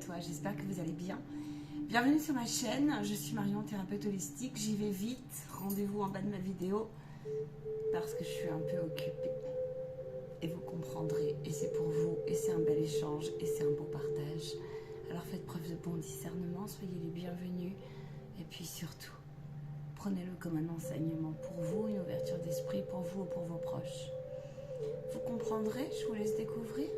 toi, j'espère que vous allez bien. Bienvenue sur ma chaîne, je suis Marion, thérapeute holistique. J'y vais vite, rendez-vous en bas de ma vidéo parce que je suis un peu occupée. Et vous comprendrez, et c'est pour vous, et c'est un bel échange, et c'est un beau partage. Alors faites preuve de bon discernement, soyez les bienvenus, et puis surtout, prenez-le comme un enseignement pour vous, une ouverture d'esprit pour vous ou pour vos proches. Vous comprendrez, je vous laisse découvrir.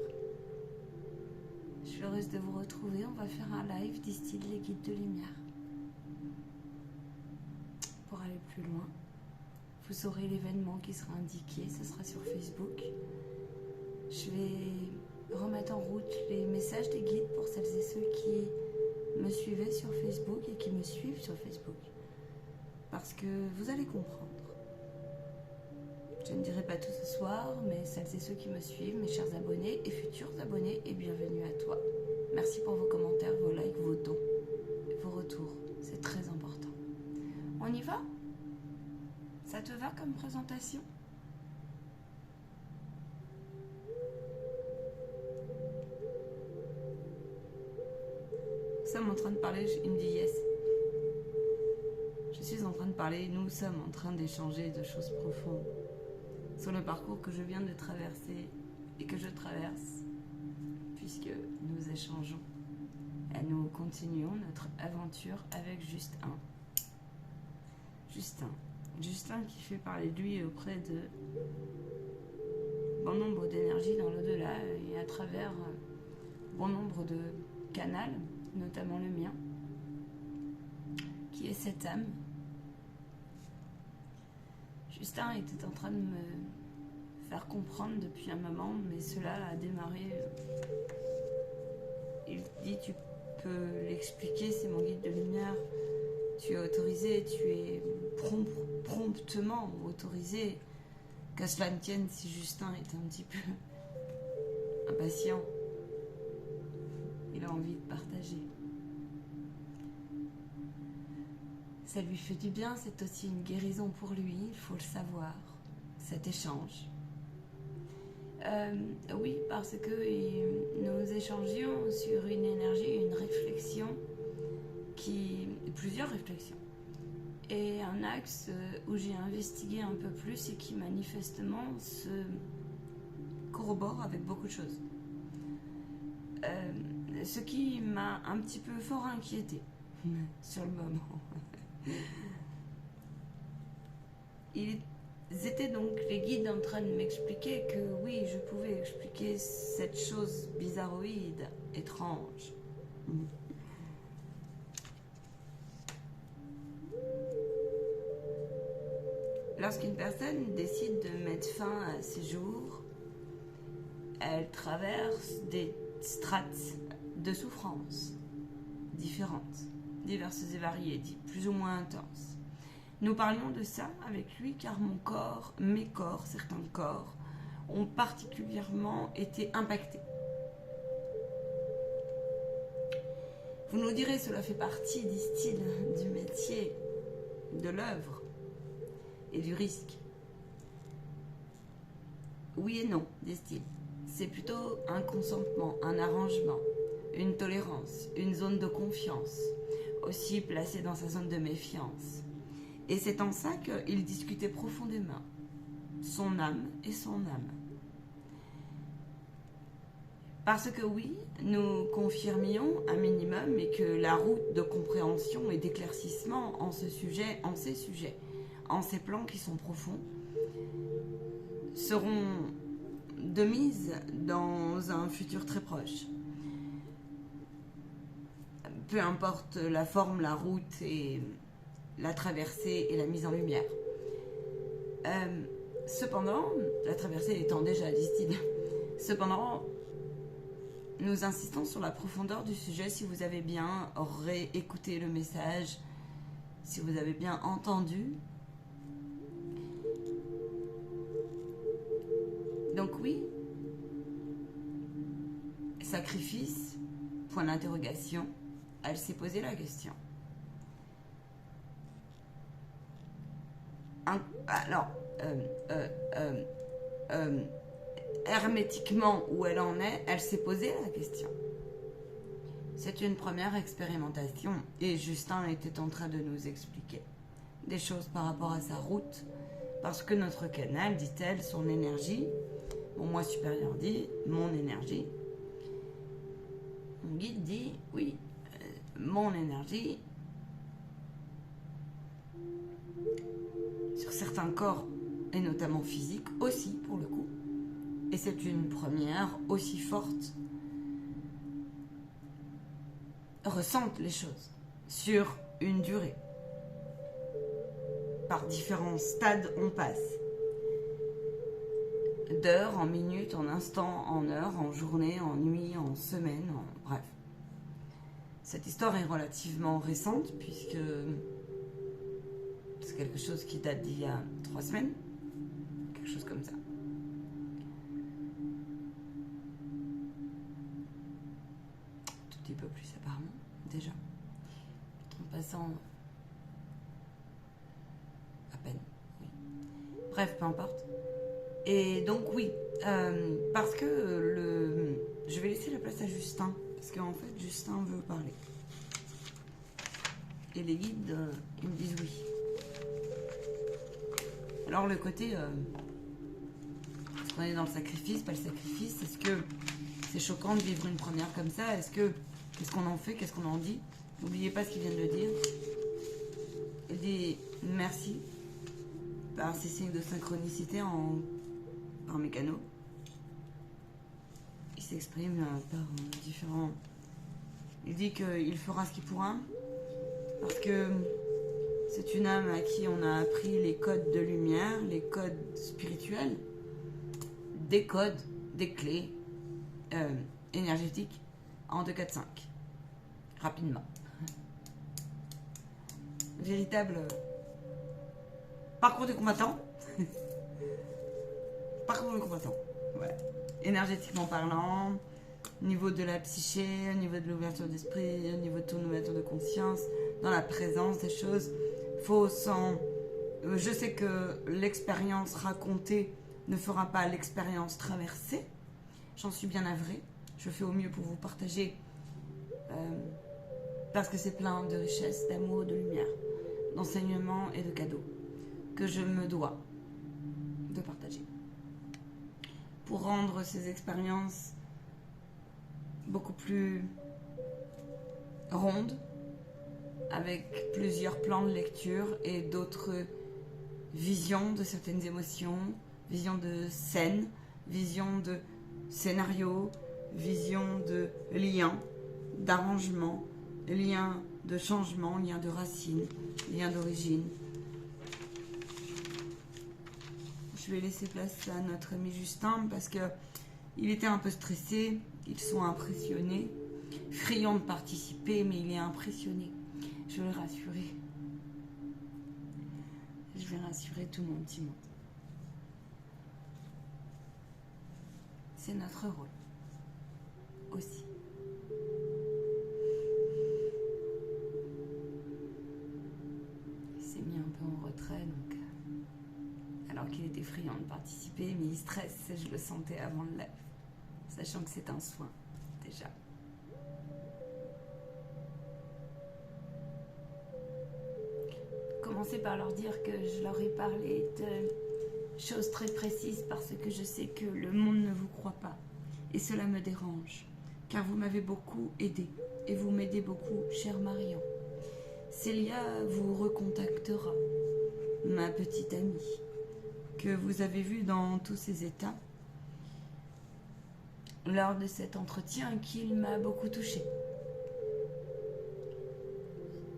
Je suis heureuse de vous retrouver, on va faire un live distille les guides de lumière. Pour aller plus loin, vous aurez l'événement qui sera indiqué, ce sera sur Facebook. Je vais remettre en route les messages des guides pour celles et ceux qui me suivaient sur Facebook et qui me suivent sur Facebook. Parce que vous allez comprendre. Je ne dirai pas tout ce soir, mais celles et ceux qui me suivent, mes chers abonnés et futurs abonnés, et bienvenue à toi. Merci pour vos commentaires, vos likes, vos dons, vos retours. C'est très important. On y va? Ça te va comme présentation? Nous sommes en train de parler, il me dit yes. Je suis en train de parler, nous sommes en train d'échanger de choses profondes sur le parcours que je viens de traverser et que je traverse, puisque nous échangeons et nous continuons notre aventure avec Justin. Justin qui fait parler de lui auprès de bon nombre d'énergies dans l'au-delà et à travers bon nombre de canaux, notamment le mien, qui est cette âme. Justin était en train de me faire comprendre depuis un moment, mais cela a démarré. Il dit, tu peux l'expliquer, c'est mon guide de lumière, tu es autorisé, tu es promptement autorisé. Qu'à cela ne tienne, si Justin est un petit peu impatient, il a envie de partager. Ça lui fait du bien, c'est aussi une guérison pour lui, il faut le savoir, cet échange. Oui, parce que nous échangions sur une énergie, une réflexion, plusieurs réflexions. Et un axe où j'ai investigué un peu plus et qui manifestement se corrobore avec beaucoup de choses. Ce qui m'a un petit peu fort inquiétée sur le moment. Ils étaient donc les guides en train de m'expliquer que oui, je pouvais expliquer cette chose bizarroïde, étrange. Lorsqu'une personne décide de mettre fin à ses jours, elle traverse des strates de souffrance différentes, diverses et variées, plus ou moins intenses. Nous parlions de ça avec lui car mes corps, certains corps, ont particulièrement été impactés. Vous nous direz, cela fait partie, disent-ils, du métier, de l'œuvre et du risque. Oui et non, disent-ils. C'est plutôt un consentement, un arrangement, une tolérance, une zone de confiance, aussi placée dans sa zone de méfiance. Et c'est en ça qu'il discutait profondément, son âme et son âme. Parce que oui, nous confirmions un minimum et que la route de compréhension et d'éclaircissement en ces sujets, en ces plans qui sont profonds, seront de mise dans un futur très proche. Peu importe la forme, la route et la traversée et la mise en lumière. Cependant, la traversée étant déjà, disent-ils, cependant, nous insistons sur la profondeur du sujet. Si vous avez bien réécouté le message, si vous avez bien entendu. Donc oui, sacrifice, point d'interrogation, elle s'est posé la question. Alors, hermétiquement où elle en est, elle s'est posé la question. C'est une première expérimentation et Justin était en train de nous expliquer des choses par rapport à sa route parce que notre canal, dit-elle, son énergie, mon moi supérieur dit mon énergie, mon guide dit oui, mon énergie sur certains corps et notamment physiques aussi pour le coup, et c'est une première aussi forte, ressentent les choses sur une durée. Par différents stades, on passe. D'heures en minutes, en instants, en heures, en journée, en nuit, en semaine, bref. Cette histoire est relativement récente puisque c'est quelque chose qui date d'il y a 3 semaines. Quelque chose comme ça. Tout petit peu plus apparemment, déjà. En passant à peine, oui. Bref, peu importe. Et donc oui, parce que je vais laisser la place à Justin, parce qu'en fait Justin veut parler. Et les guides, ils me disent oui. Alors le côté, est-ce qu'on est dans le sacrifice, pas le sacrifice, est-ce que c'est choquant de vivre une première comme ça, qu'est-ce qu'on en fait, qu'est-ce qu'on en dit? N'oubliez pas ce qu'il vient de le dire. Il dit merci par ces signes de synchronicité par mes canaux. Il s'exprime par différents... Il dit qu'il fera ce qu'il pourra, parce que c'est une âme à qui on a appris les codes de lumière, les codes spirituels, des codes, des clés énergétiques en 2, 4, 5. Rapidement. Véritable parcours du combattant. Parcours du combattant. Ouais. Énergétiquement parlant, au niveau de la psyché, au niveau de l'ouverture d'esprit, au niveau de ton ouverture de conscience, dans la présence des choses. Je sais que l'expérience racontée ne fera pas l'expérience traversée. J'en suis bien navrée. Je fais au mieux pour vous partager parce que c'est plein de richesse, d'amour, de lumière, d'enseignement et de cadeaux que je me dois de partager. Pour rendre ces expériences beaucoup plus rondes, avec plusieurs plans de lecture et d'autres visions de certaines émotions, visions de scènes, visions de scénarios, visions de liens, d'arrangements, liens de changement, liens de racines, liens d'origine. Je vais laisser place à notre ami Justin parce qu'il était un peu stressé, ils sont impressionnés, friands de participer, mais il est impressionné. Je vais le rassurer. Je vais rassurer tout mon petit monde. C'est notre rôle. Aussi. Il s'est mis un peu en retrait, donc... alors qu'il était friand de participer, mais il stresse, je le sentais avant le live. Sachant que c'est un soin, déjà. Commencer par leur dire que je leur ai parlé de choses très précises parce que je sais que le monde ne vous croit pas. Et cela me dérange, car vous m'avez beaucoup aidé. Et vous m'aidez beaucoup, chère Marion. Célia vous recontactera, ma petite amie, que vous avez vue dans tous ces états, lors de cet entretien qu'il m'a beaucoup touchée.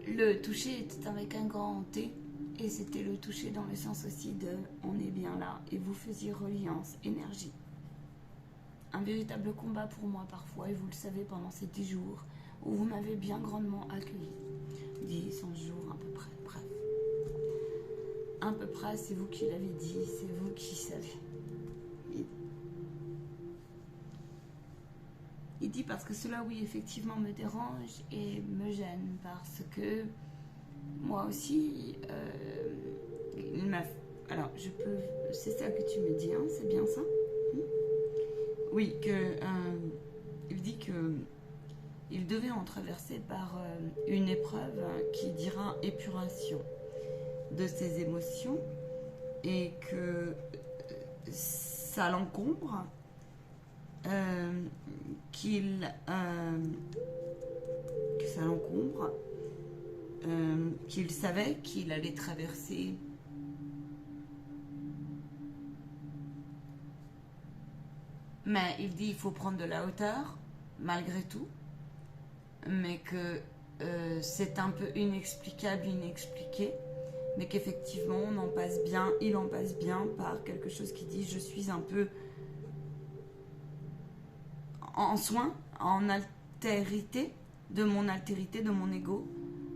Le toucher était avec un grand T, et c'était le toucher dans le sens aussi de « on est bien là » et vous faisiez reliance, énergie. Un véritable combat pour moi parfois, et vous le savez pendant ces 10 jours où vous m'avez bien grandement accueilli. 10, 11 jours à peu près, bref. À peu près, c'est vous qui l'avez dit, c'est vous qui savez. Il dit parce que cela, oui, effectivement, me dérange et me gêne parce que moi aussi, il m'a... Alors, je peux... C'est ça que tu me dis, hein, c'est bien ça? Oui, il dit que il devait en traverser par une épreuve qui dira épuration de ses émotions et que ça l'encombre, qu'il que ça l'encombre, qu'il savait qu'il allait traverser mais il dit il faut prendre de la hauteur malgré tout, mais que c'est un peu inexplicable, inexpliqué, mais qu'effectivement on en passe bien, il en passe bien par quelque chose qui dit je suis un peu en soin, en altérité, de mon ego,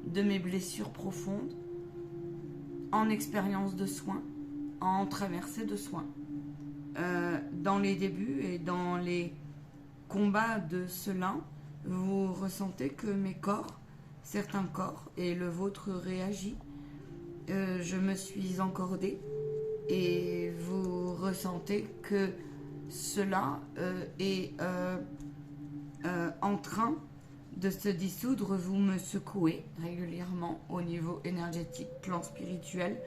de mes blessures profondes, en expérience de soins, en traversée de soins. Dans les débuts et dans les combats de cela, vous ressentez que mes corps, certains corps, et le vôtre réagit. Je me suis encordée et vous ressentez que cela est en train de se dissoudre. Vous me secouez régulièrement au niveau énergétique, plan spirituel.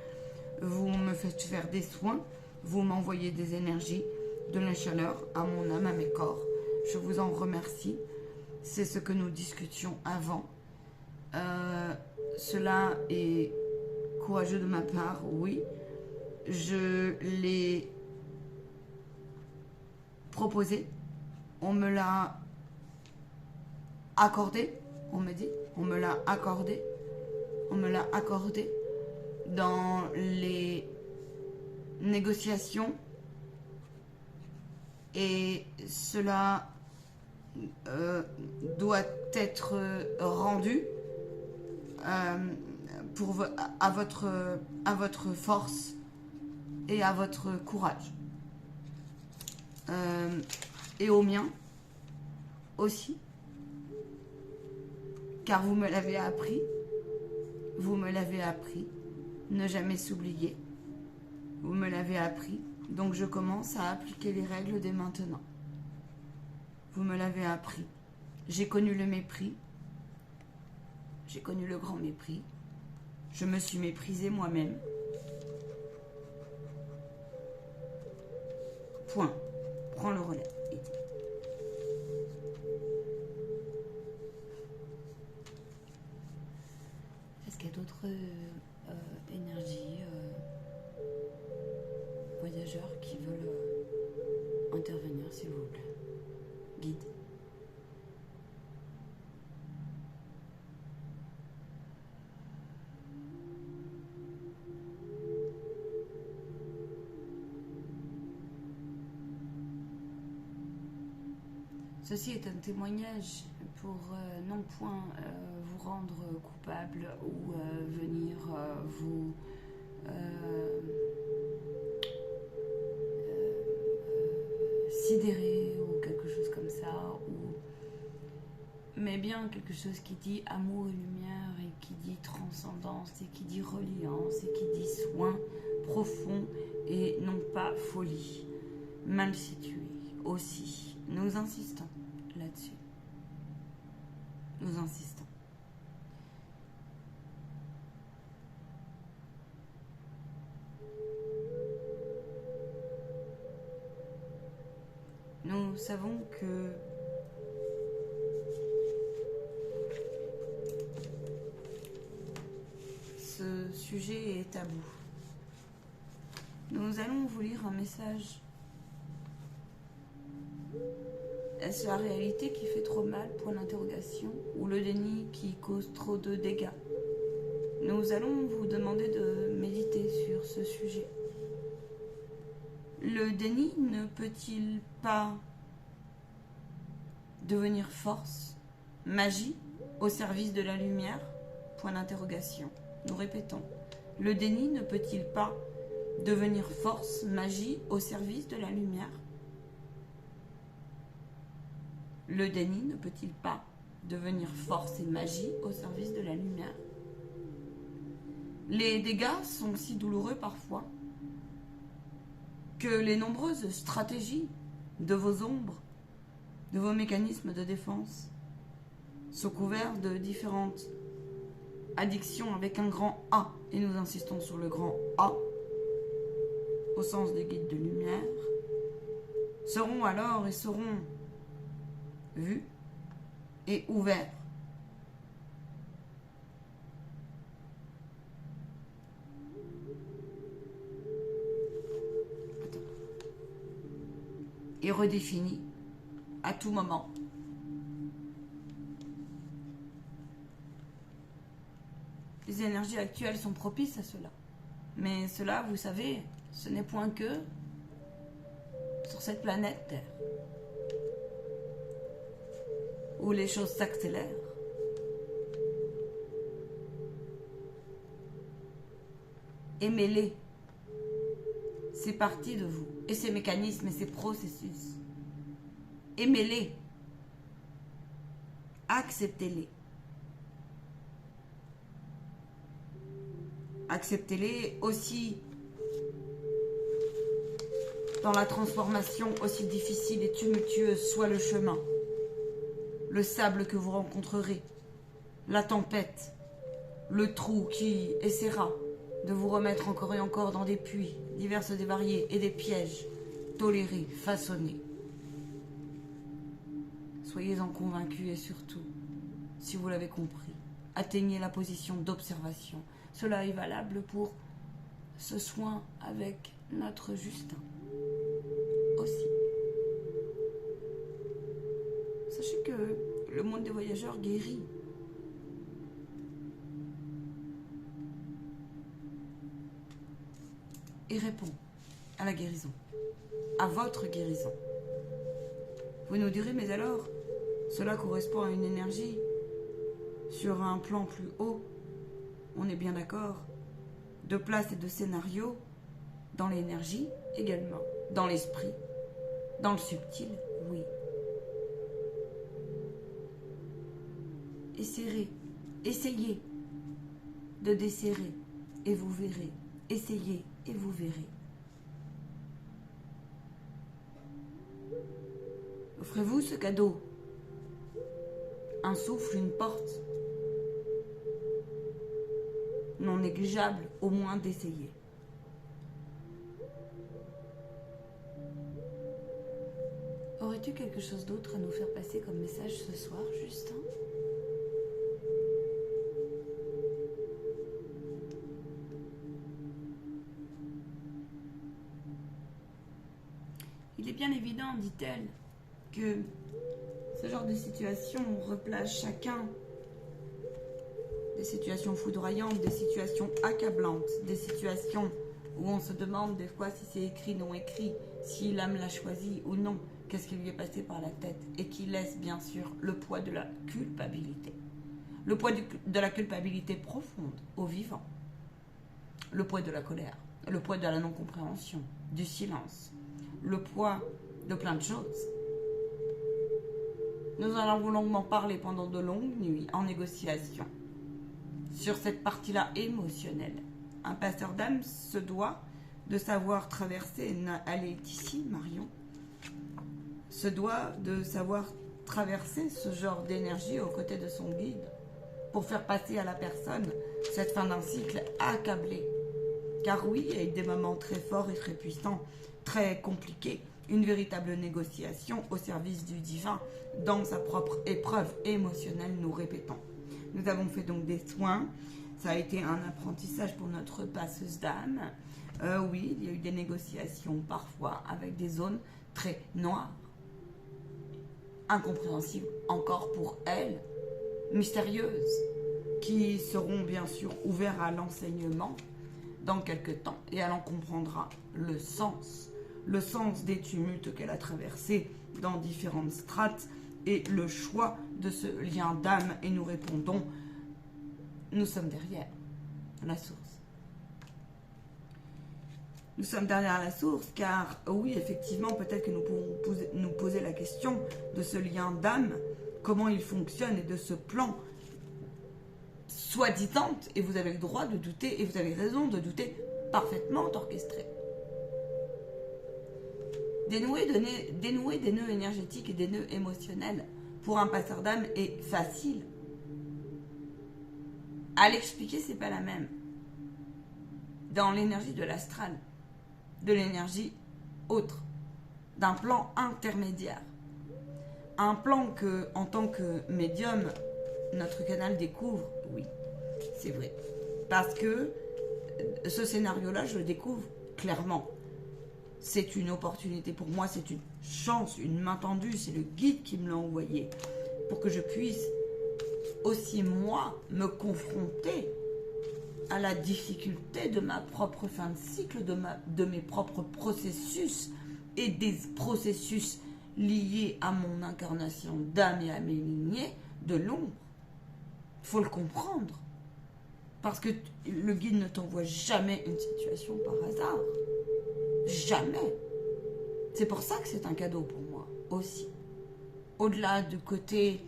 Vous me faites faire des soins. Vous m'envoyez des énergies, de la chaleur à mon âme, à mes corps. Je vous en remercie. C'est ce que nous discutions avant. Cela est courageux de ma part, oui. Je l'ai proposé. On me l'a accordé. On me dit. On me l'a accordé. On me l'a accordé dans les négociations et cela doit être rendu à votre force et à votre courage et au mien aussi, car vous me l'avez appris, ne jamais s'oublier. Vous me l'avez appris, donc je commence à appliquer les règles dès maintenant. Vous me l'avez appris. J'ai connu le mépris. J'ai connu le grand mépris. Je me suis méprisée moi-même. Point. Prends le relais. Est-ce qu'il y a d'autres énergies voyageurs qui veulent intervenir, s'il vous plaît? Guide. Ceci est un témoignage pour non point vous rendre coupable ou venir vous sidérer ou quelque chose comme ça, mais bien quelque chose qui dit amour et lumière et qui dit transcendance et qui dit reliance et qui dit soin profond et non pas folie, mal situé aussi. Nous insistons là-dessus. Nous insistons. Nous savons que ce sujet est tabou. Nous allons vous lire un message. Est-ce la réalité qui fait trop mal, point d'interrogation, ou le déni qui cause trop de dégâts? Nous allons vous demander de méditer sur ce sujet. Le déni ne peut-il pas devenir force, magie, au service de la lumière? Point d'interrogation. Nous répétons. Le déni ne peut-il pas devenir force, magie, au service de la lumière? Le déni ne peut-il pas devenir force et magie au service de la lumière? Les dégâts sont si douloureux parfois que les nombreuses stratégies de vos ombres, de vos mécanismes de défense, sous couvert de différentes addictions avec un grand A, et nous insistons sur le grand A, au sens des guides de lumière, seront alors et seront vus et ouverts. Et redéfinis à tout moment. Les énergies actuelles sont propices à cela. Mais cela, vous savez, ce n'est point que sur cette planète Terre, où les choses s'accélèrent. Aimez-les. C'est partie de vous. Et ces mécanismes et ces processus. Aimez-les. Acceptez-les. Acceptez-les aussi dans la transformation, aussi difficile et tumultueuse soit le chemin. Le sable que vous rencontrerez, la tempête, le trou qui essaiera de vous remettre encore et encore dans des puits divers et variés et des pièges. Tolérez, façonnez. Soyez-en convaincus et surtout, si vous l'avez compris, atteignez la position d'observation. Cela est valable pour ce soin avec notre Justin aussi. Sachez que le monde des voyageurs guérit. Et répond à la guérison, à votre guérison. Vous nous direz, mais alors, cela correspond à une énergie sur un plan plus haut. On est bien d'accord. De place et de scénario dans l'énergie également, dans l'esprit, dans le subtil, oui. Essayez de desserrer et vous verrez. Essayez et vous verrez. Offrez-vous ce cadeau. Un souffle, une porte. Non négligeable, au moins d'essayer. Aurais-tu quelque chose d'autre à nous faire passer comme message ce soir, Justin ? Il est bien évident, dit-elle, que ce genre de situation replace chacun. Des situations foudroyantes, des situations accablantes, des situations où on se demande des fois si c'est écrit, non écrit, si l'âme l'a choisi ou non, qu'est-ce qui lui est passé par la tête, et qui laisse bien sûr le poids de la culpabilité. Le poids de la culpabilité profonde au vivant. Le poids de la colère, le poids de la non-compréhension, du silence, le poids de plein de choses. Nous en avons longuement parlé pendant de longues nuits en négociation. Sur cette partie-là émotionnelle, un passeur d'âme se doit de savoir traverser, elle est ici, Marion, se doit de savoir traverser ce genre d'énergie aux côtés de son guide pour faire passer à la personne cette fin d'un cycle accablé. Car oui, il y a eu des moments très forts et très puissants, très compliqués, une véritable négociation au service du divin dans sa propre épreuve émotionnelle, nous répétons. Nous avons fait donc des soins, ça a été un apprentissage pour notre passeuse d'âme. Oui, il y a eu des négociations parfois avec des zones très noires, incompréhensibles encore pour elle, mystérieuses, qui seront bien sûr ouverts à l'enseignement dans quelques temps et elle en comprendra le sens des tumultes qu'elle a traversés dans différentes strates et le choix de ce lien d'âme. Et nous répondons, nous sommes derrière la source. Nous sommes derrière la source car oui, effectivement, peut-être que nous pouvons nous poser la question de ce lien d'âme, comment il fonctionne et de ce plan soi-disant, et vous avez le droit de douter et vous avez raison de douter, parfaitement orchestré. Dénouer des nœuds énergétiques et des nœuds émotionnels pour un passeur d'âme est facile. À l'expliquer, c'est pas la même. Dans l'énergie de l'astral, de l'énergie autre, d'un plan intermédiaire. Un plan que, en tant que médium, notre canal découvre, oui, c'est vrai. Parce que ce scénario-là, je le découvre clairement. C'est une opportunité pour moi, c'est une chance, une main tendue, c'est le guide qui me l'a envoyé. Pour que je puisse aussi, moi, me confronter à la difficulté de ma propre fin de cycle, de mes propres processus et des processus liés à mon incarnation d'âme et à mes lignées de l'ombre. Il faut le comprendre. Parce que le guide ne t'envoie jamais une situation par hasard. Jamais. C'est pour ça que c'est un cadeau pour moi aussi. Au-delà du côté,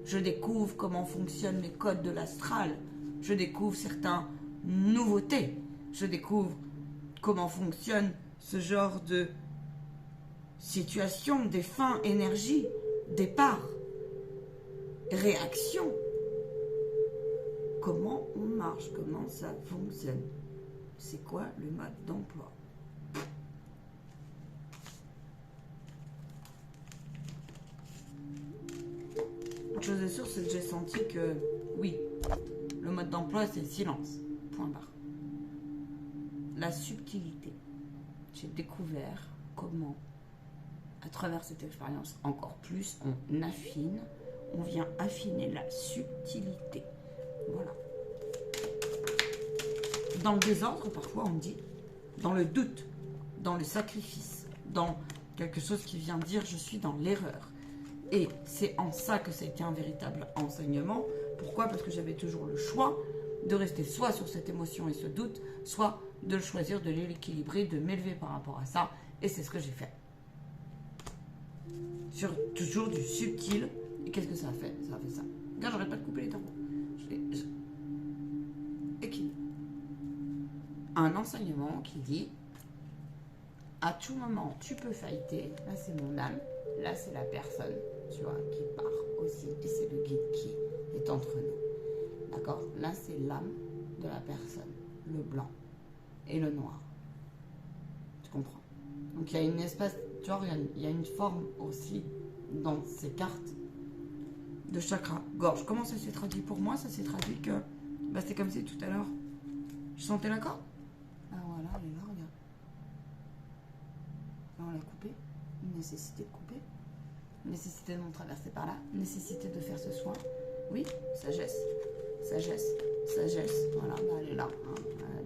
je découvre comment fonctionnent les codes de l'astral. Je découvre certaines nouveautés. Je découvre comment fonctionne ce genre de situation, des fins, énergie, départ, réaction. Comment on marche, comment ça fonctionne. C'est quoi le mode d'emploi? Une chose est sûre, c'est que j'ai senti que, oui, le mode d'emploi, c'est le silence. Point barre. La subtilité. J'ai découvert comment, à travers cette expérience, encore plus, on affine, on vient affiner la subtilité. Voilà. Dans le désordre, parfois, on me dit, dans le doute, dans le sacrifice, dans quelque chose qui vient dire je suis dans l'erreur. Et c'est en ça que ça a été un véritable enseignement. Pourquoi? Parce que j'avais toujours le choix de rester soit sur cette émotion et ce doute, soit de le choisir, de l'équilibrer, de m'élever par rapport à ça. Et c'est ce que j'ai fait. Sur toujours du subtil. Et qu'est-ce que ça a fait? Ça a fait ça. Regarde, j'arrête pas de couper les tambours. Équilibre. Un enseignement qui dit à tout moment tu peux fighter. Là c'est mon âme, là c'est la personne, tu vois, qui part aussi. Et c'est le guide qui est entre nous. D'accord? Là c'est l'âme de la personne, le blanc et le noir. Tu comprends? Donc il y a une espèce, tu vois, il y a une forme aussi dans ces cartes de chakra. Gorge. Comment ça s'est traduit pour moi? Ça s'est traduit que bah, c'est comme si tout à l'heure je sentais la corde. Ah voilà, elle est là, regarde. Là, on l'a coupé. Une nécessité de couper. Une nécessité de m'en traverser par là. Une nécessité de faire ce soin. Oui, sagesse. Sagesse. Sagesse. Voilà, bah, elle est là, hein,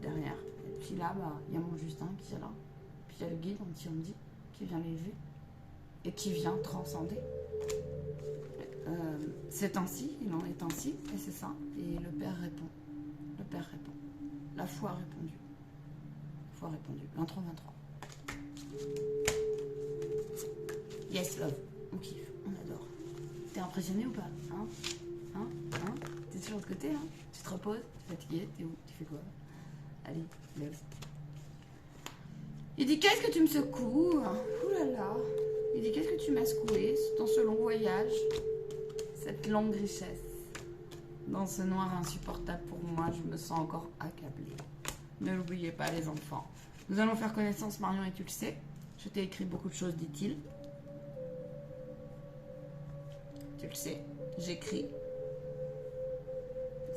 derrière. Et puis là, bah, il y a mon Justin qui est là. Puis il y a le guide, on me dit, qui vient l'élever. Et qui vient transcender. C'est ainsi, il en est ainsi, et c'est ça. Et le Père répond. Le Père répond. La foi a répondu. La foi a répondu. 23-23. Yes, love. On kiffe, on adore. T'es impressionné ou pas? Hein? T'es toujours de l'autre côté, là? Tu te reposes? T'es fatigué? T'es où? Tu fais quoi? Allez, lève. Il dit, qu'est-ce que tu me secoues? Ouh là là. Il dit, qu'est-ce que tu m'as secoué dans ce long voyage? Cette longue richesse. Dans ce noir insupportable pour moi, je me sens encore accablée. Ne l'oubliez pas, les enfants. Nous allons faire connaissance, Marion, et tu le sais. Je t'ai écrit beaucoup de choses, dit-il. Tu le sais, j'écris.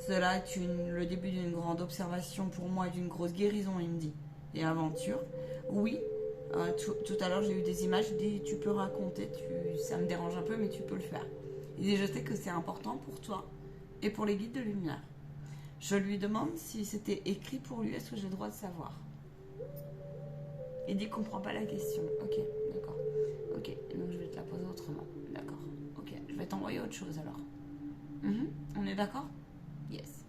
Cela est le début d'une grande observation pour moi et d'une grosse guérison, il me dit. Et aventure. Oui, tout à l'heure, j'ai eu des images. Il dit, tu peux raconter, ça me dérange un peu, mais tu peux le faire. Il dit, je sais que c'est important pour toi et pour les guides de lumière. Je lui demande si c'était écrit pour lui, est-ce que j'ai le droit de savoir? Il dit, comprend pas la question. Ok, d'accord. Ok, donc je vais te la poser autrement. D'accord. Ok, je vais t'envoyer autre chose alors. On est d'accord? Yes.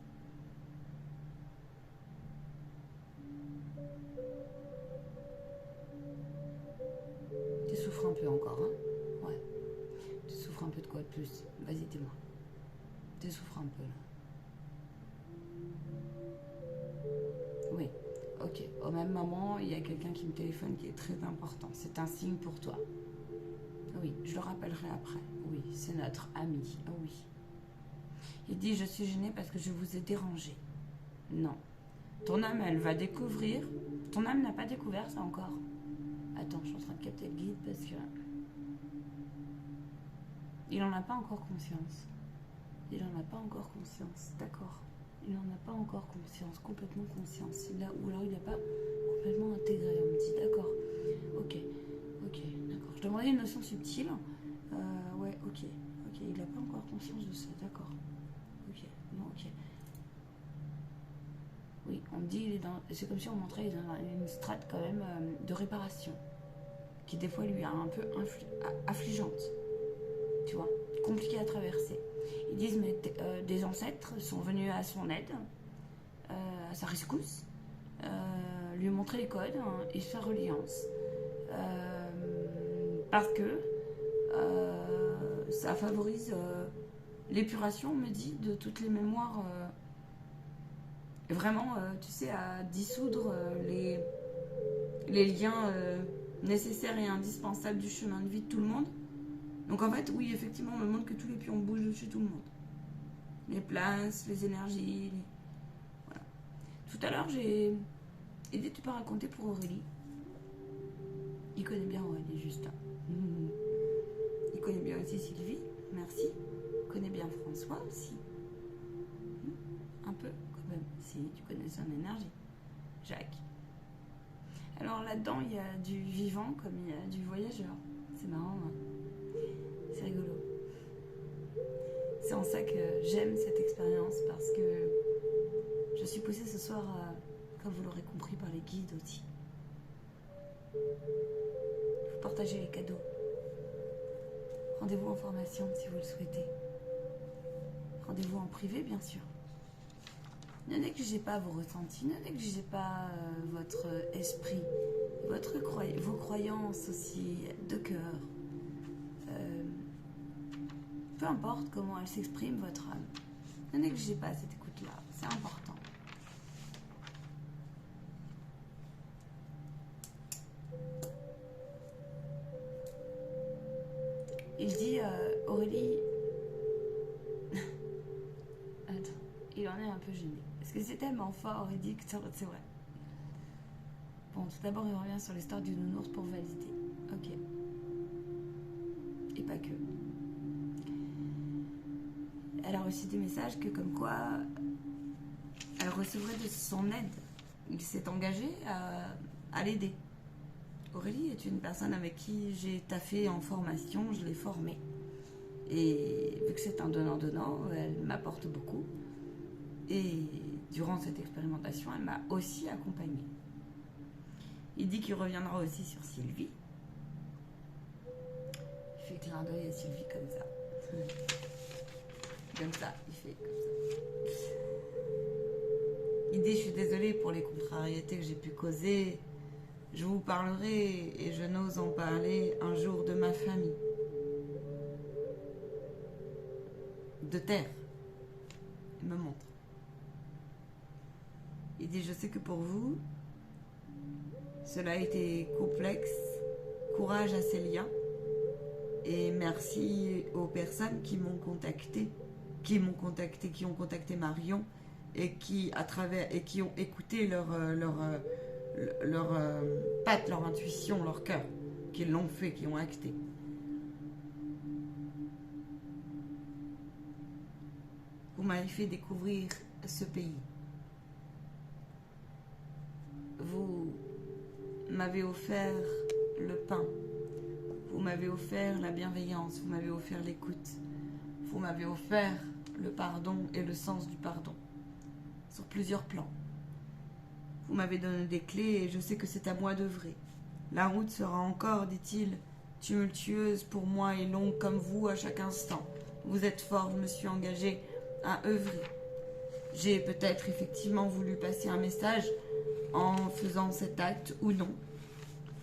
Tu souffres un peu encore, hein? Ouais. Tu souffres un peu de quoi de plus? Vas-y, dis-moi. Tu souffres un peu là. Oui. Ok. Au même moment, il y a quelqu'un qui me téléphone qui est très important. C'est un signe pour toi. Oui, je le rappellerai après. Oui, c'est notre ami. Ah oui. Il dit, je suis gênée parce que je vous ai dérangé. Non. Ton âme, elle va découvrir. Ton âme n'a pas découvert ça encore. Attends, je suis en train de capter le guide parce que... Il n'en a pas encore conscience. Il n'en a pas encore conscience. D'accord. Il n'en a pas encore conscience, complètement conscience. Là, ou alors il n'a pas complètement intégré. On me dit, d'accord. Ok, d'accord. Je demandais une notion subtile. Ouais, ok. Il n'a pas encore conscience de ça, d'accord. Ok, non, ok. Oui, on me dit, c'est comme si on montrait une strate quand même de réparation, qui des fois lui est un peu affligeante, tu vois, compliquée à traverser. Ils disent, mais des ancêtres sont venus à son aide, à sa rescousse, lui montrer les codes et faire reliance. Parce que ça favorise l'épuration, on me dit, de toutes les mémoires. Vraiment, tu sais, à dissoudre les liens nécessaires et indispensables du chemin de vie de tout le monde. Donc en fait, oui, effectivement, on me montre que tous les pions bougent de chez tout le monde. Les places, les énergies, voilà. Tout à l'heure, j'ai aidé, tu peux raconter pour Aurélie. Il connaît bien Aurélie, Justin. Il connaît bien aussi Sylvie, merci. Il connaît bien François aussi. Un peu, quand même, si tu connais son énergie. Jacques. Alors là-dedans, il y a du vivant comme il y a du voyageur. C'est marrant, hein. C'est rigolo. C'est en ça que j'aime cette expérience parce que je suis poussée ce soir, comme vous l'aurez compris, par les guides aussi. Il faut partager les cadeaux. Rendez-vous en formation si vous le souhaitez. Rendez-vous en privé, bien sûr. Ne négligez pas vos ressentis, ne négligez pas votre esprit, vos croyances aussi de cœur. Peu importe comment elle s'exprime, votre âme. Ne négligez pas cette écoute-là, c'est important. Il dit, Aurélie... Attends, il en est un peu gêné. Parce que c'est tellement fort, il dit que c'est vrai. Bon, tout d'abord, il revient sur l'histoire du nounours pour valider. Ok. Et pas que. Elle a reçu des messages que comme quoi elle recevrait de son aide. Il s'est engagé à l'aider. Aurélie est une personne avec qui j'ai taffé en formation, je l'ai formée. Et vu que c'est un donnant-donnant, elle m'apporte beaucoup. Et durant cette expérimentation, elle m'a aussi accompagnée. Il dit qu'il reviendra aussi sur Sylvie. Il fait clin d'œil à Sylvie comme ça. Comme ça, il fait comme ça. Il dit, je suis désolée pour les contrariétés que j'ai pu causer. Je vous parlerai, et je n'ose en parler, un jour de ma famille. De terre. Il me montre. Il dit, je sais que pour vous, cela a été complexe. Courage à ces liens. Et merci aux personnes qui m'ont contacté, qui ont contacté Marion et qui ont écouté leur patte, leur intuition, leur cœur, qui l'ont fait, qui ont acté. Vous m'avez fait découvrir ce pays. Vous m'avez offert le pain. Vous m'avez offert la bienveillance. Vous m'avez offert l'écoute. Vous m'avez offert le pardon et le sens du pardon. Sur plusieurs plans. Vous m'avez donné des clés et je sais que c'est à moi d'œuvrer. La route sera encore, dit-il, tumultueuse pour moi et longue comme vous à chaque instant. Vous êtes fort, je me suis engagée à œuvrer. J'ai peut-être effectivement voulu passer un message en faisant cet acte ou non.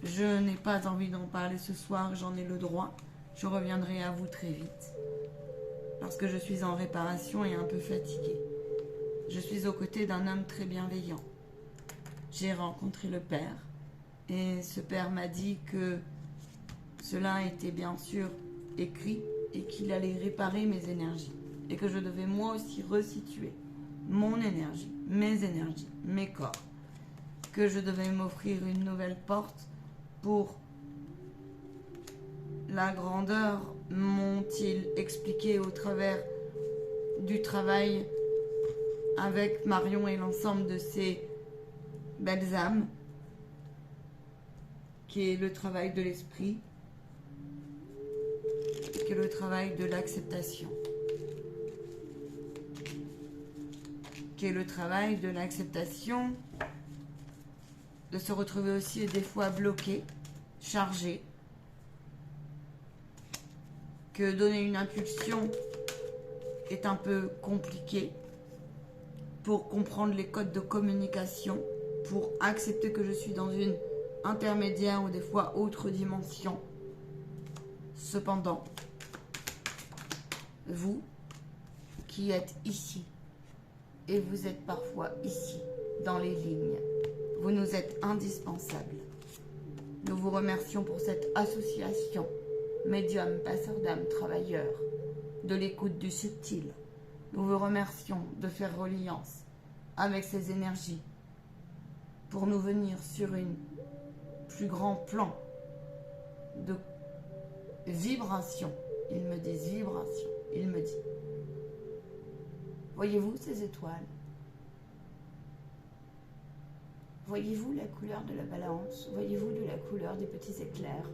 Je n'ai pas envie d'en parler ce soir, j'en ai le droit. Je reviendrai à vous très vite. Parce que je suis en réparation et un peu fatiguée. Je suis aux côtés d'un homme très bienveillant. J'ai rencontré le père. Et ce père m'a dit que Cela était bien sûr écrit et qu'il allait réparer mes énergies et que je devais moi aussi resituer mon énergie, mes corps, que je devais m'offrir une nouvelle porte pour la grandeur, m'ont-ils expliqué au travers du travail avec Marion et l'ensemble de ces belles âmes, qui est le travail de l'esprit, qui est le travail de l'acceptation, qui est le travail de l'acceptation, de se retrouver aussi des fois bloqué, chargé, que donner une impulsion est un peu compliqué pour comprendre les codes de communication, pour accepter que je suis dans une intermédiaire ou des fois autre dimension. Cependant, vous qui êtes ici, et vous êtes parfois ici, dans les lignes, vous nous êtes indispensables. Nous vous remercions pour cette association, médium, passeur d'âme, travailleur, de l'écoute du subtil. Nous vous remercions de faire reliance avec ces énergies pour nous venir sur un plus grand plan de vibration. Ils me disent vibration. Il me dit, voyez-vous ces étoiles? Voyez-vous la couleur de la balance? Voyez-vous de la couleur des petits éclairs?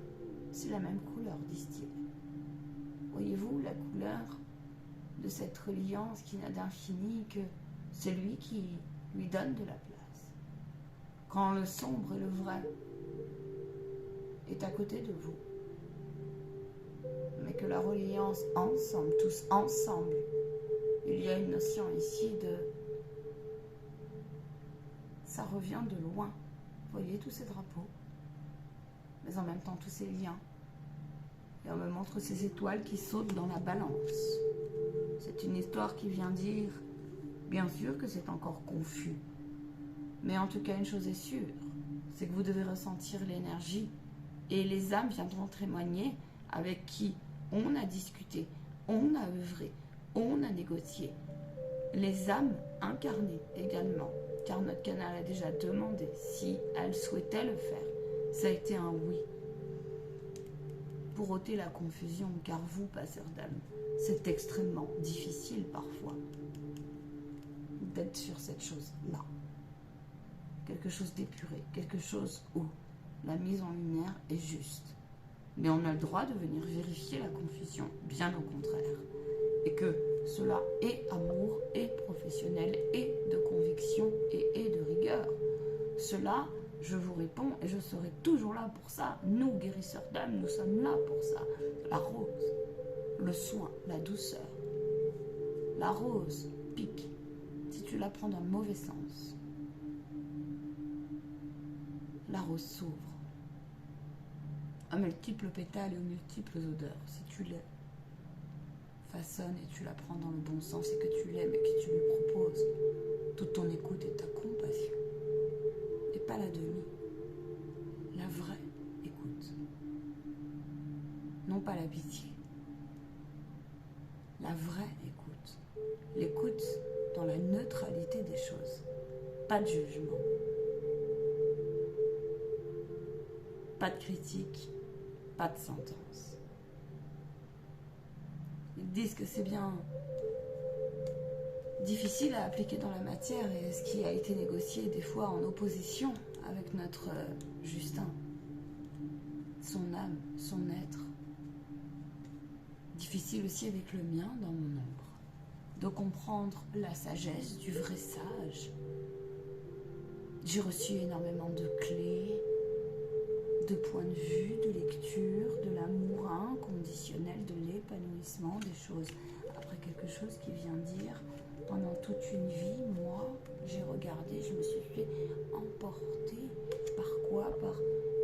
C'est la même couleur, disent-ils. Voyez-vous la couleur de cette reliance qui n'a d'infini que celui qui lui donne de la place? Quand le sombre et le vrai est à côté de vous, mais que la reliance ensemble, tous ensemble, il y a une notion ici de... Ça revient de loin. Vous voyez tous ces drapeaux, mais en même temps tous ces liens. Et on me montre ces étoiles qui sautent dans la balance. C'est une histoire qui vient dire, bien sûr que c'est encore confus, mais en tout cas une chose est sûre, c'est que vous devez ressentir l'énergie et les âmes viendront témoigner avec qui on a discuté, on a œuvré, on a négocié. Les âmes incarnées également, car notre canal a déjà demandé si elle souhaitait le faire. Ça a été un oui. Pour ôter la confusion, car vous, passeurs d'âme, c'est extrêmement difficile parfois d'être sur cette chose-là. Quelque chose d'épuré, quelque chose où la mise en lumière est juste. Mais on a le droit de venir vérifier la confusion, bien au contraire. Et que cela est amour, est professionnel, est de conviction et est de rigueur. Cela, je vous réponds et je serai toujours là pour ça. Nous, guérisseurs d'âme, nous sommes là pour ça. La rose, le soin, la douceur. La rose pique si tu la prends dans le mauvais sens. La rose s'ouvre à multiples pétales et aux multiples odeurs. Si tu les façonnes et tu la prends dans le bon sens et que tu l'aimes et que tu lui proposes toute ton écoute et ta compassion, et pas la demi, la vraie écoute, non pas la pitié, la vraie écoute, l'écoute dans la neutralité des choses, pas de jugement, pas de critique, pas de sentence. Ils disent que c'est bien difficile à appliquer dans la matière et ce qui a été négocié des fois en opposition avec notre Justin, son âme, son être. Difficile aussi avec le mien dans mon ombre, de comprendre la sagesse du vrai sage. J'ai reçu énormément de clés, de points de vue, de lecture, de l'amour inconditionnel, de l'épanouissement des choses. Après quelque chose qui vient dire, pendant toute une vie, moi, j'ai regardé, je me suis fait emporter par quoi? Par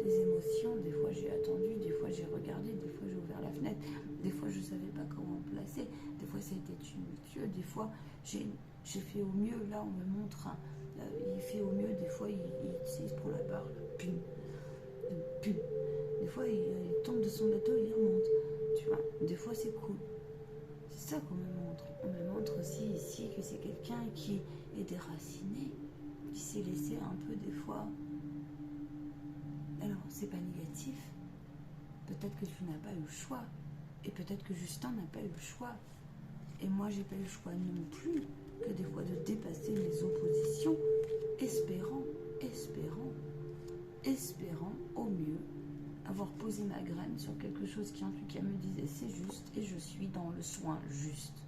des émotions. Des fois j'ai attendu, des fois j'ai regardé, des fois j'ai ouvert la fenêtre, des fois je ne savais pas comment me placer, des fois c'était tumultueux, des fois j'ai fait au mieux. Là on me montre, il fait au mieux, des fois il utilise pour la barre, pum. de pub. Des fois, il tombe de son bateau et il remonte. Tu vois, des fois, c'est cool. C'est ça qu'on me montre. On me montre aussi ici que c'est quelqu'un qui est déraciné, qui s'est laissé un peu des fois. Alors, c'est pas négatif. Peut-être que tu n'as pas eu le choix. Et peut-être que Justin n'a pas eu le choix. Et moi, j'ai pas eu le choix non plus que des fois de dépasser mes oppositions, espérant au mieux avoir posé ma graine sur quelque chose qui en tout cas me disait c'est juste et je suis dans le soin juste.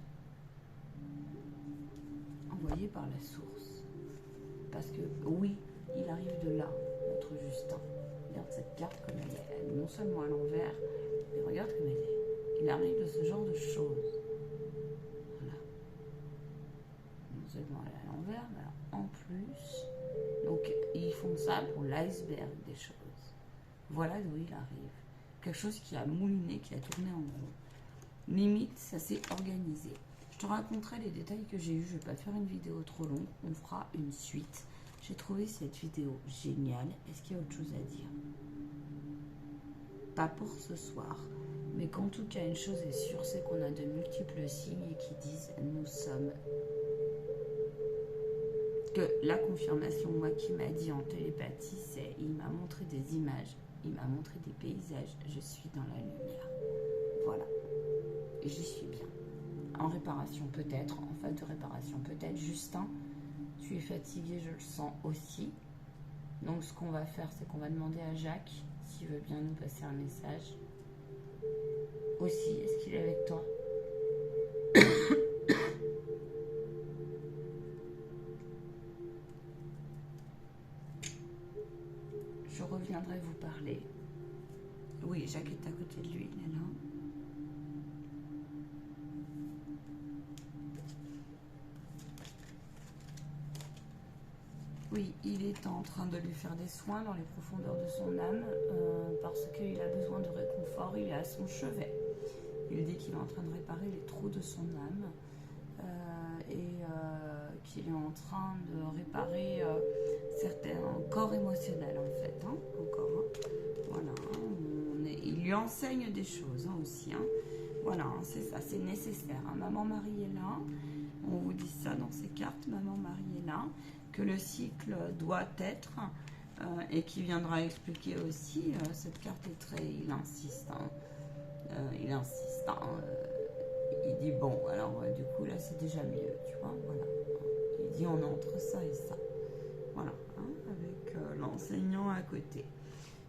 Envoyé par la source. Parce que oui, il arrive de là, notre Justin. Regarde cette carte comme elle est. Elle est non seulement à l'envers, mais regarde comme elle est. Il arrive de ce genre de choses. Voilà. Non seulement elle est à l'envers, mais alors, en plus. Donc ils font ça pour l'iceberg des choses. Voilà d'où il arrive. Quelque chose qui a mouliné, qui a tourné en rond. Limite, ça s'est organisé. Je te raconterai les détails que j'ai eus. Je ne vais pas faire une vidéo trop longue. On fera une suite. J'ai trouvé cette vidéo géniale. Est-ce qu'il y a autre chose à dire? Pas pour ce soir. Mais qu'en tout cas, une chose est sûre, c'est qu'on a de multiples signes qui disent nous sommes. Que la confirmation, moi, qui m'a dit en télépathie, c'est il m'a montré des images, il m'a montré des paysages, je suis dans la lumière. Voilà. Et j'y suis bien. En réparation peut-être, en phase de réparation peut-être. Justin, tu es fatigué, je le sens aussi. Donc ce qu'on va faire, c'est qu'on va demander à Jacques s'il veut bien nous passer un message. Aussi, est-ce qu'il est avec toi? Je reviendrai vous parler. Oui, Jacques est à côté de lui, il est là. Oui, il est en train de lui faire des soins dans les profondeurs de son âme parce qu'il a besoin de réconfort, il est à son chevet. Il dit qu'il est en train de réparer les trous de son âme et qu'il est en train de réparer certains corps émotionnels en fait. Hein, encore, hein. Voilà, il lui enseigne des choses hein, aussi. Hein. Voilà, hein, c'est ça, c'est nécessaire. Hein. Maman Marie est là, on vous dit ça dans ces cartes, Maman Marie est là, que le cycle doit être et qui viendra expliquer aussi, cette carte est très, il insiste, hein. Il dit bon, alors du coup là c'est déjà mieux, tu vois, voilà. Il dit on est entre ça et ça, voilà, hein, avec l'enseignant à côté.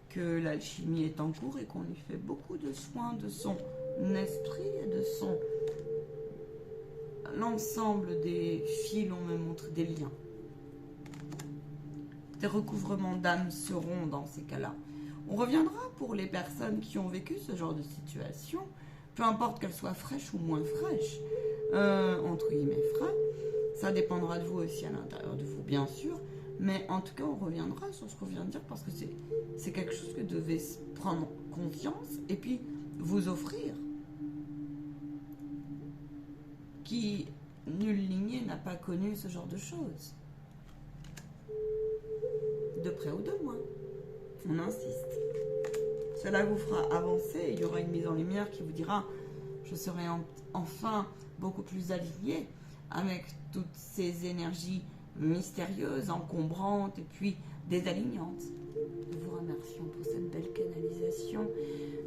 Que l'alchimie est en cours et qu'on lui fait beaucoup de soins de son esprit et de son... L'ensemble des fils, on me montre des liens. Des recouvrements d'âme seront dans ces cas-là. On reviendra pour les personnes qui ont vécu ce genre de situation, peu importe qu'elles soient fraîches ou moins fraîches, entre guillemets frais, ça dépendra de vous aussi à l'intérieur de vous, bien sûr, mais en tout cas, on reviendra sur ce qu'on vient de dire parce que c'est quelque chose que vous devez prendre conscience et puis vous offrir. Qui, nulle lignée, n'a pas connu ce genre de choses. De près ou de loin. On insiste. Cela vous fera avancer. Il y aura une mise en lumière qui vous dira je serai enfin beaucoup plus alignée avec toutes ces énergies mystérieuses, encombrantes et puis désalignantes. Nous vous remercions pour cette belle canalisation.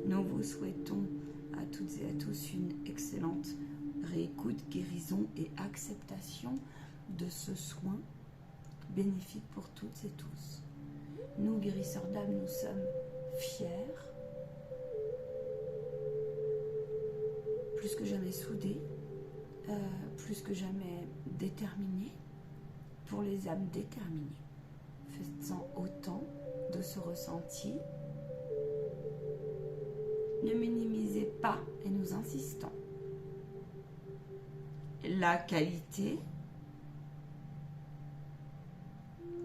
Nous vous souhaitons à toutes et à tous une excellente réécoute, guérison et acceptation de ce soin bénéfique pour toutes et tous. Nous, guérisseurs d'âme, nous sommes fiers, plus que jamais soudés, plus que jamais déterminés, pour les âmes déterminées, faisant autant de ce ressenti. Ne minimisez pas, et nous insistons, la qualité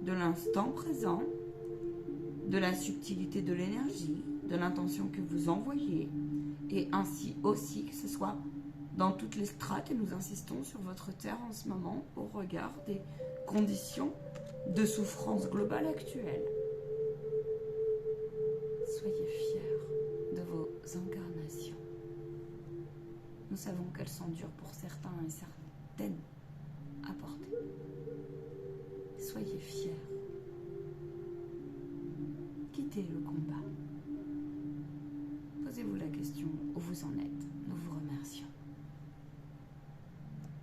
de l'instant présent, de la subtilité de l'énergie, de l'intention que vous envoyez, et ainsi aussi que ce soit dans toutes les strates, et nous insistons sur votre terre en ce moment au regard des conditions de souffrance globale actuelle. Soyez fiers de vos incarnations. Nous savons qu'elles sont dures pour certains et certaines à porter. Soyez fiers. Quittez le combat. Posez-vous la question où vous en êtes.